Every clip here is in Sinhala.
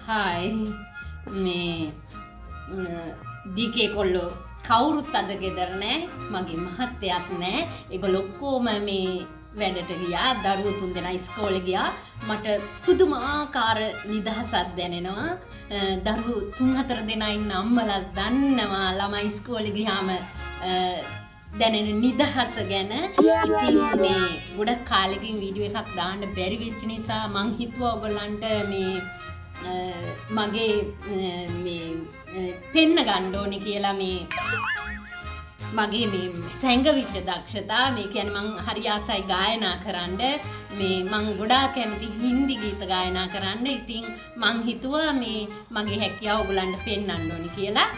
හායි මේ ඩීකේ කොල්ලෝ කවුරුත් අද ගෙදර නෑ මගේ මහත්තයාත් නෑ ඒගොල්ලෝ ඔක්කොම මේ වැඩට ගියා දරුවෝ තුන්දෙනා ඉස්කෝලේ ගියා මට පුදුමාකාර නිදහසක් දැනෙනවා දරුවෝ 3-4 දෙනා ඉන්න අම්මලා දන්නවා ළමයි ඉස්කෝලේ ගියාම දැනෙන නිදහස ගැන ඉතින් මේ ගොඩක් කාලෙකින් වීඩියෝ එකක් දාන්න බැරි වෙච්ච නිසා මං හිතුවා ඔයගොල්ලන්ට මේ මගේ මේ පෙන්න ගන්න ඕනේ කියලා මේ මගේ මේ සැංගවිච්ච දක්ෂතා මේ කියන්නේ මං හරි ආසයි ගායනා කරන්න මේ මං ගොඩාක් කැමති හින්දි ගීත ගායනා කරන්න ඉතින් මං හිතුවා මේ මගේ හැකියාව ඔයගොල්ලන්ට පෙන්වන්න ඕනේ කියලා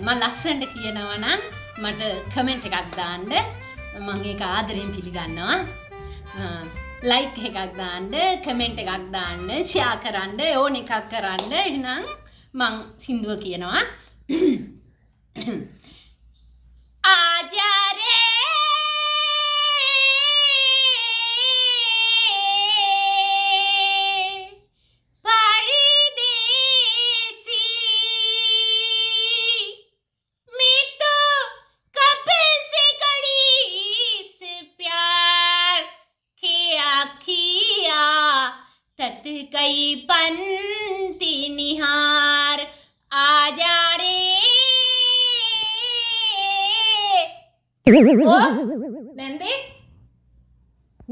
මම ලස්සනට කියනවා නම් මට කමෙන්ට් එකක් දාන්න මම ඒක ආදරෙන් පිළිගන්නවා ලයික් එකක් දාන්න කමෙන්ට් එකක් දාන්න ෂෙයා කරන්න ඕන එකක් කරන්න එහෙනම් මං සින්දුව කියනවා ආජාරේ कई पंती निहार आजा रे ओ नंदे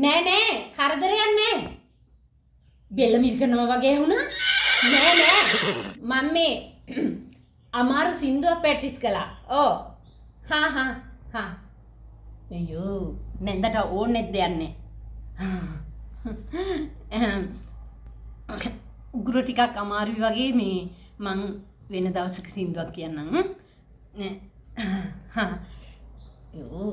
නෑ කරදරයක් නෑ බෙල්ල මිරිකනවා වගේ වුණා නෑ මම මේ අමාරු සින්දුවක් ප්‍රැක්ටිස් කළා ඕ හා අයියෝ නැන්දට ඕනෙත් දෙයක් නෑ උගුර ටිකක් අමාරුයි වගේ මේ මං වෙන දවසක සින්දුවක් කියන්නම් යෝ